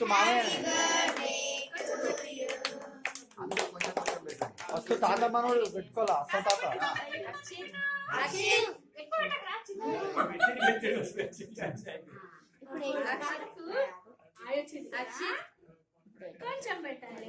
first మామయ్య first తాత మనోడు పెట్టుకోవాలా అసలు తాత కొంచెం పెట్టాలి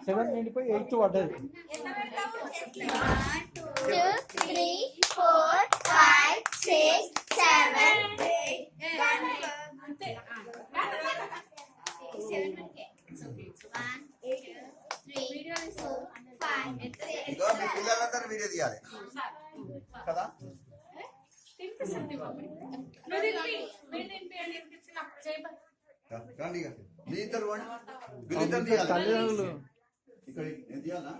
సెవెన్ నిండిపోయి 8 పడ్డది 2 3 4 5 6 7 పిల్లలందరూ వీడియో తీయాలి కదా రండి మీ ఇద్దరు తల్లిదండ్రులు ఇక్కడ ఏం తీయాలా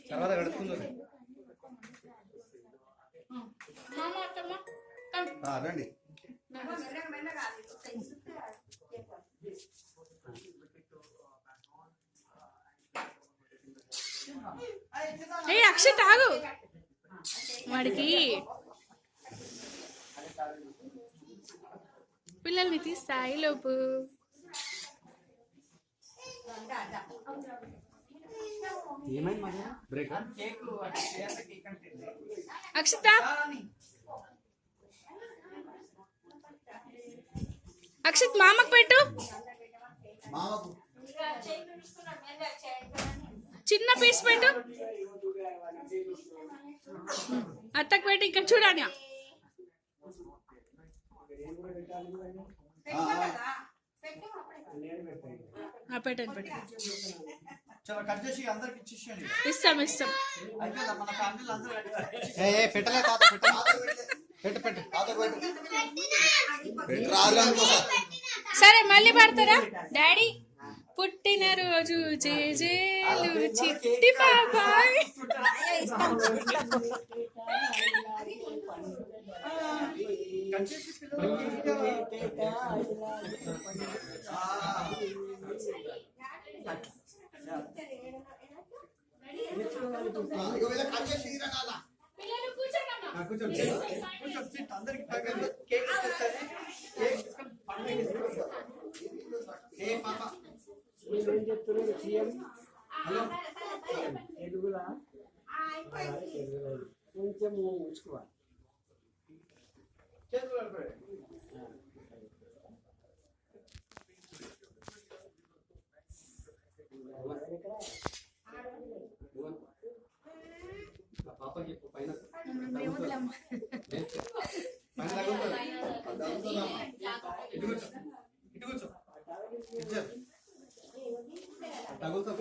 తర్వాత గడుపుతుంది రండి ఏ అక్షిత్ ఆగు వాడికి పిల్లల్ని తీస్తాయి లోపు అక్షిత అక్షిత్ మామకు పెట్టు చిన్న పీస్ పెట్టు అత్తకు పెట్టి ఇక్కడ చూడాలి పెట్టండి పెట్టండి ఇస్తాం ఇస్తాం సరే మళ్ళీ పడతారా డాడీ పుట్టినరోజు జేజేలు చిట్టి బాబాయ్ కొంచెం ఉంచుకోవాలి పాప చెప్పు పైన తగులుతా